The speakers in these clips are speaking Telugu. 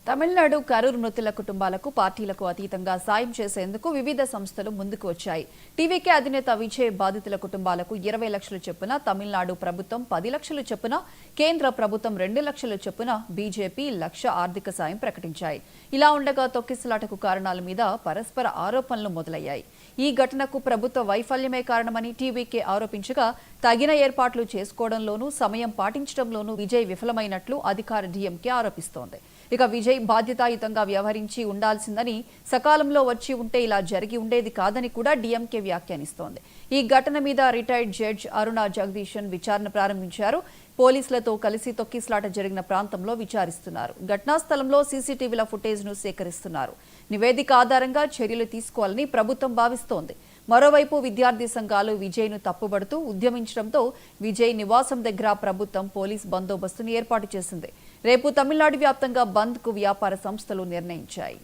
తమిళనాడు కరూర్ మృతుల కుటుంబాలకు పార్టీలకు అతీతంగా సాయం చేసేందుకు వివిధ సంస్థలు ముందుకు వచ్చాయి. టీవీకే అధినేత విజయ్ బాధితుల కుటుంబాలకు 20 లక్షల చొప్పున, తమిళనాడు ప్రభుత్వం 10 లక్షల చొప్పున, కేంద్ర ప్రభుత్వం 2 లక్షల చొప్పున, బీజేపీ 1 లక్ష ఆర్థిక సాయం ప్రకటించాయి. ఇలా ఉండగా తొక్కిసలాటకు కారణాల మీద పరస్పర ఆరోపణలు మొదలయ్యాయి. ఈ ఘటనకు ప్రభుత్వ వైఫల్యమే కారణమని టీవీకే ఆరోపించగా, తగిన ఏర్పాట్లు చేసుకోవడంలోనూ సమయం పాటించడంలోనూ విజయ్ విఫలమైనట్లు అధికార డీఎంకే ఆరోపిస్తోంది. ఇక విజయ్ బాధ్యతాయుతంగా వ్యవహరించి ఉండాల్సిందని, సకాలంలో వచ్చి ఉంటే ఇలా జరిగి ఉండేది కాదని కూడా డీఎంకే వ్యాఖ్యానిస్తోంది. ఈ ఘటన మీద రిటైర్డ్ జడ్జి అరుణ జగదీశన్ విచారణ ప్రారంభించారు. పోలీసులతో కలిసి తొక్కిసలాట జరిగిన ప్రాంతంలో విచారిస్తున్నారు. ఘటనా స్థలంలో సీసీటీవీల ఫుటేజ్ను సేకరిస్తున్నారు. నివేదిక ఆధారంగా చర్యలు తీసుకోవాలని ప్రభుత్వం భావిస్తోంది. మరోవైపు విద్యార్థి సంఘాలు విజయ్ను తప్పుబడుతూ ఉద్యమించడంతో విజయ్ నివాసం దగ్గర ప్రభుత్వం పోలీస్ బందోబస్తును ఏర్పాటు చేసింది. రేపు తమిళనాడు వ్యాప్తంగా బంద్కు వ్యాపార సంస్థలు నిర్ణయించాయి.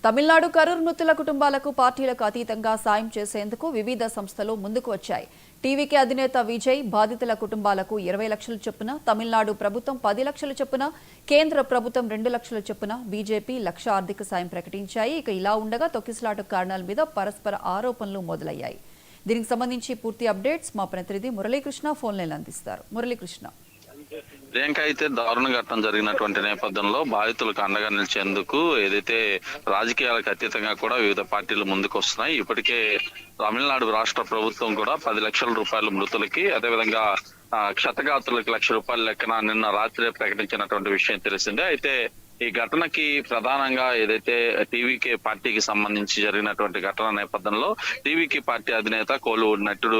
తమిళనాడు కరూర్ మృతుల కుటుంబాలకు పార్టీలకు అతీతంగా సాయం చేసేందుకు వివిధ సంస్థలు ముందుకు వచ్చాయి. టీవీకే అధినేత విజయ్ బాధితుల కుటుంబాలకు 20 లక్షల చొప్పున, తమిళనాడు ప్రభుత్వం 10 లక్షల చొప్పున, కేంద్ర ప్రభుత్వం 2 లక్షల చొప్పున, బీజేపీ 1 లక్ష ఆర్థిక సాయం ప్రకటించాయి. ఇక ఇలా ఉండగా తొక్కిసలాట కారణాల మీద పరస్పర ఆరోపణలు మొదలయ్యాయి. దీనికి సంబంధించి పూర్తి అప్డేట్స్ మా ప్రతినిధి మురళీకృష్ణ ఫోన్ లైన్ అందిస్తారు. మురళీకృష్ణ, ప్రియాంక అయితే దారుణ ఘటన జరిగినటువంటి నేపథ్యంలో బాధితులకు అండగా నిలిచేందుకు ఏదైతే రాజకీయాలకు అతీతంగా కూడా వివిధ పార్టీలు ముందుకు వస్తున్నాయి. ఇప్పటికే తమిళనాడు రాష్ట్ర ప్రభుత్వం కూడా 10 లక్షల రూపాయలు మృతులకి, అదేవిధంగా క్షతగాత్రులకి 1 లక్ష రూపాయల లెక్కన నిన్న రాత్రి ప్రకటించినటువంటి విషయం తెలిసిందే. అయితే ఈ ఘటనకి ప్రధానంగా ఏదైతే టీవీకే పార్టీకి సంబంధించి జరిగినటువంటి ఘటన నేపథ్యంలో టీవీకే పార్టీ అధినేత కోలీవుడ్ నటుడు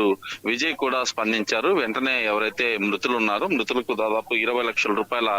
విజయ్ కూడా స్పందించారు. వెంటనే ఎవరైతే మృతులు ఉన్నారో మృతులకు దాదాపు 20 లక్షల రూపాయల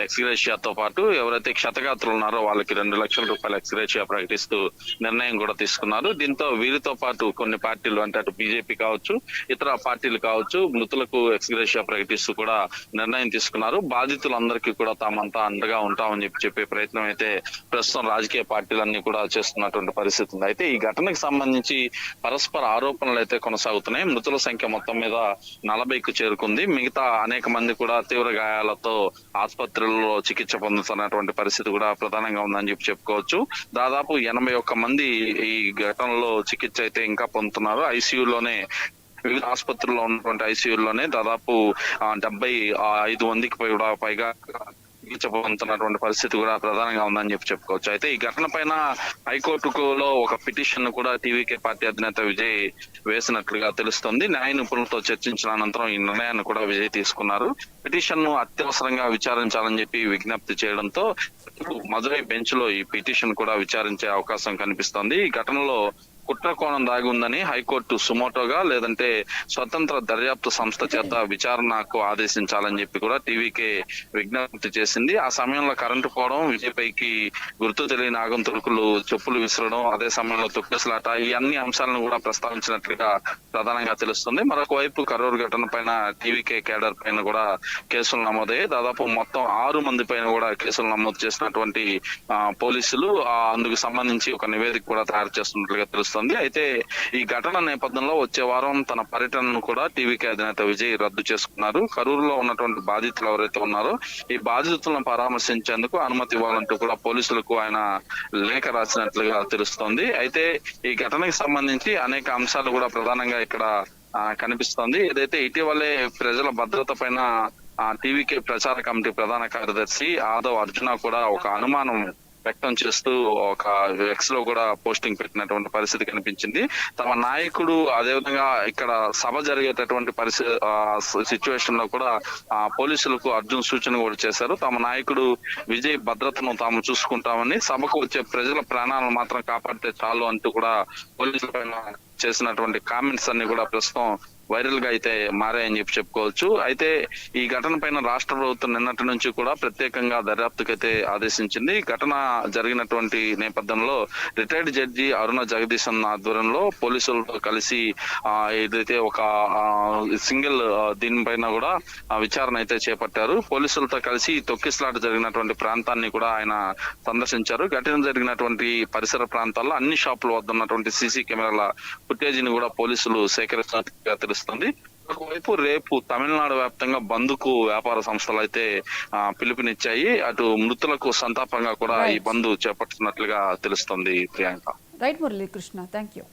ఎక్స్గ్రేషియాతో పాటు ఎవరైతే క్షతగాత్రులు ఉన్నారో వాళ్ళకి 2 లక్షల రూపాయల ఎక్స్గ్రేషియా ప్రకటిస్తూ నిర్ణయం కూడా తీసుకున్నారు. దీంతో వీరితో పాటు కొన్ని పార్టీలు అంటే అటు బీజేపీ కావచ్చు, ఇతర పార్టీలు కావచ్చు, మృతులకు ఎక్స్గ్రేషియా ప్రకటిస్తూ కూడా నిర్ణయం తీసుకున్నారు. బాధితులందరికీ కూడా తామంతా అండగా ఉంటామని చెప్పే ప్రయత్నం అయితే ప్రస్తుతం రాజకీయ పార్టీలన్నీ కూడా చేస్తున్నటువంటి పరిస్థితి ఉంది. అయితే ఈ ఘటనకు సంబంధించి పరస్పర ఆరోపణలు అయితే కొనసాగుతున్నాయి. మృతుల సంఖ్య మొత్తం మీద 40కు చేరుకుంది. మిగతా అనేక మంది కూడా తీవ్ర గాయాలతో ఆసుపత్రుల్లో చికిత్స పొందుతున్నటువంటి పరిస్థితి కూడా ప్రధానంగా ఉందని చెప్పుకోవచ్చు. దాదాపు 81 మంది ఈ ఘటనలో చికిత్స అయితే ఇంకా పొందుతున్నారు. ఐసీయూలోనే వివిధ ఆసుపత్రుల్లో ఉన్నటువంటి ఐసీయూలోనే దాదాపు 75 మందికి పైగా చికిత్స పొందుతున్నటువంటి పరిస్థితి కూడా ప్రధానంగా ఉందని చెప్పుకోవచ్చు. అయితే ఈ ఘటన పైన హైకోర్టులో ఒక పిటిషన్ కూడా టీవీకే పార్టీ అధినేత విజయ్ వేసినట్లుగా తెలుస్తోంది. న్యాయ నిపుణులతో చర్చించిన అనంతరం ఈ నిర్ణయాన్ని కూడా విజయ్ తీసుకున్నారు. పిటిషన్ ను అత్యవసరంగా విచారించాలని చెప్పి విజ్ఞప్తి చేయడంతో మదురై బెంచ్ లో ఈ పిటిషన్ కూడా విచారించే అవకాశం కనిపిస్తోంది. ఈ ఘటనలో కుట్ర కోణం దాగి ఉందని హైకోర్టు సుమోటోగా లేదంటే స్వతంత్ర దర్యాప్తు సంస్థ చేత విచారణకు ఆదేశించాలని చెప్పి కూడా టీవీకే విజ్ఞప్తి చేసింది. ఆ సమయంలో కరెంటు పోవడం, విజయ్ పైకి గుర్తు తెలియని ఆగంతుకులు చెప్పులు విసరడం, అదే సమయంలో తొక్కిసలాట, ఈ అన్ని అంశాలను కూడా ప్రస్తావించినట్లుగా ప్రధానంగా తెలుస్తుంది. మరొక వైపు కరూర్ ఘటన పైన టీవీకే కేడర్ పైన కూడా కేసులు నమోదయ్యాయి. దాదాపు మొత్తం 6 మంది పైన కూడా కేసులు నమోదు చేసినటువంటి పోలీసులు అందుకు సంబంధించి ఒక నివేదిక కూడా తయారు చేస్తున్నట్లుగా తెలుస్తుంది. అయితే ఈ ఘటన నేపథ్యంలో వచ్చే వారం తన పర్యటనను కూడా టీవీకే అధినేత విజయ్ రద్దు చేసుకున్నారు. కరూరులో ఉన్నటువంటి బాధితులు ఎవరైతే ఉన్నారో ఈ బాధితులను పరామర్శించేందుకు అనుమతి ఇవ్వాలంటూ కూడా పోలీసులకు ఆయన లేఖ రాసినట్లుగా తెలుస్తోంది. అయితే ఈ ఘటనకు సంబంధించి అనేక అంశాలు కూడా ప్రధానంగా ఇక్కడ కనిపిస్తోంది. ఏదైతే ఇటీవలే ప్రజల భద్రత పైన టీవీకే ప్రచార కమిటీ ప్రధాన కార్యదర్శి ఆదవ్ అర్జున కూడా ఒక అనుమానం వ్యక్తం చేస్తూ ఒక ఎక్స్ లో కూడా పోస్టింగ్ పెట్టినటువంటి పరిస్థితి కనిపించింది. తమ నాయకుడు అదేవిధంగా ఇక్కడ సభ జరిగేటటువంటి సిచ్యువేషన్ లో కూడా పోలీసులకు అర్జున్ సూచన కూడా చేశారు. తమ నాయకుడు విజయ్ భద్రతను తాము చూసుకుంటామని, సభకు వచ్చే ప్రజల ప్రాణాలను మాత్రం కాపాడితే చాలు అంటూ కూడా పోలీసుల పైన చేసినటువంటి కామెంట్స్ అన్ని కూడా ప్రస్తుతం వైరల్ గా అయితే మారాయని చెప్పుకోవచ్చు. అయితే ఈ ఘటన పైన రాష్ట్ర ప్రభుత్వం నిన్నటి నుంచి కూడా ప్రత్యేకంగా దర్యాప్తుకైతే ఆదేశించింది. ఈ ఘటన జరిగినటువంటి నేపథ్యంలో రిటైర్డ్ జడ్జి అరుణ జగదీశన్ ఆధ్వర్యంలో పోలీసులతో కలిసి ఏదైతే ఒక సింగిల్ దీనిపైన కూడా విచారణ అయితే చేపట్టారు. పోలీసులతో కలిసి తొక్కిసలాట జరిగినటువంటి ప్రాంతాన్ని కూడా ఆయన సందర్శించారు. ఘటన జరిగినటువంటి పరిసర ప్రాంతాల్లో అన్ని షాపుల వద్ద ఉన్నటువంటి సీసీ కెమెరాల ఫుటేజ్ ని కూడా పోలీసులు సేకరిస్తున్నట్టుగా తెలుస్తుంది. ఒకవైపు రేపు తమిళనాడు వ్యాప్తంగా బంద్కు వ్యాపార సంస్థలు అయితే పిలుపునిచ్చాయి. అటు మృతులకు సంతాపంగా కూడా ఈ బంద్ చేపడుతున్నట్లుగా తెలుస్తుంది. Priyanka. Right Muralikrishna, thank you.